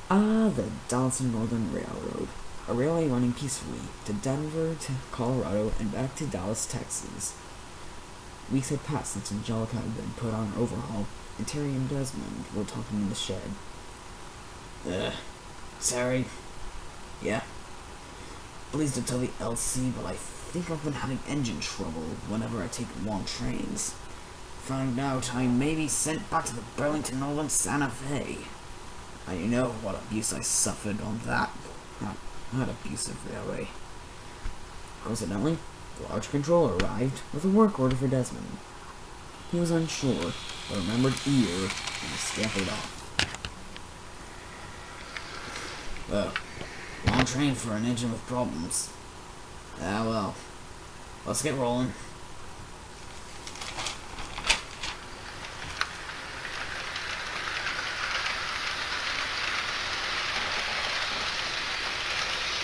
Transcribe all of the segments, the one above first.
The Donaldson Northern Railroad, a railway running peacefully to Denver to Colorado and back to Dallas, Texas. Weeks had passed since Angelica had been put on an overhaul, and Terry and Desmond were talking in the shed. Terry? Yeah? Please don't tell the LC, but I think I've been having engine trouble whenever I take long trains. Found out I may be sent back to the Burlington Northern Santa Fe. And you know what abuse I suffered on that not abusive railway. Coincidentally, the large controller arrived with a work order for Desmond. He was unsure, but remembered Ear and scampered off. Long train for an engine with problems. Well, let's get rolling.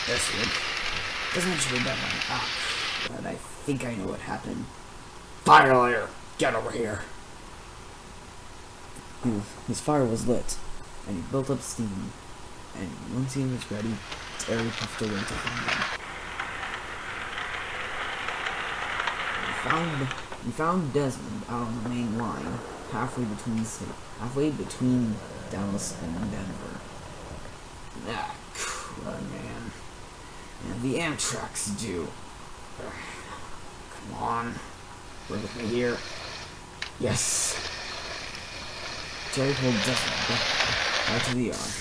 That's it. Doesn't actually be that one. But I think I know what happened. Fire layer! Get over here! His fire was lit, and he built up steam. And once he was ready, Terry puffed away to find him. He found Desmond out on the main line, halfway between Dallas and Denver. Crud, man. And the Amtrak's due. Come on. Bring with me here. Yes. Terry pulled Desmond back to the yard,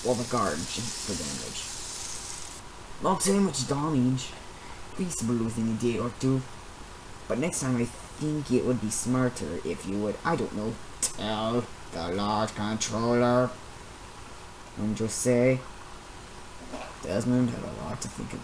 while the guard checked for damage. Not too much damage. Feasible within a day or two. But next time I think it would be smarter if you would, I don't know, tell the large controller. And just say, Desmond had a lot to think about.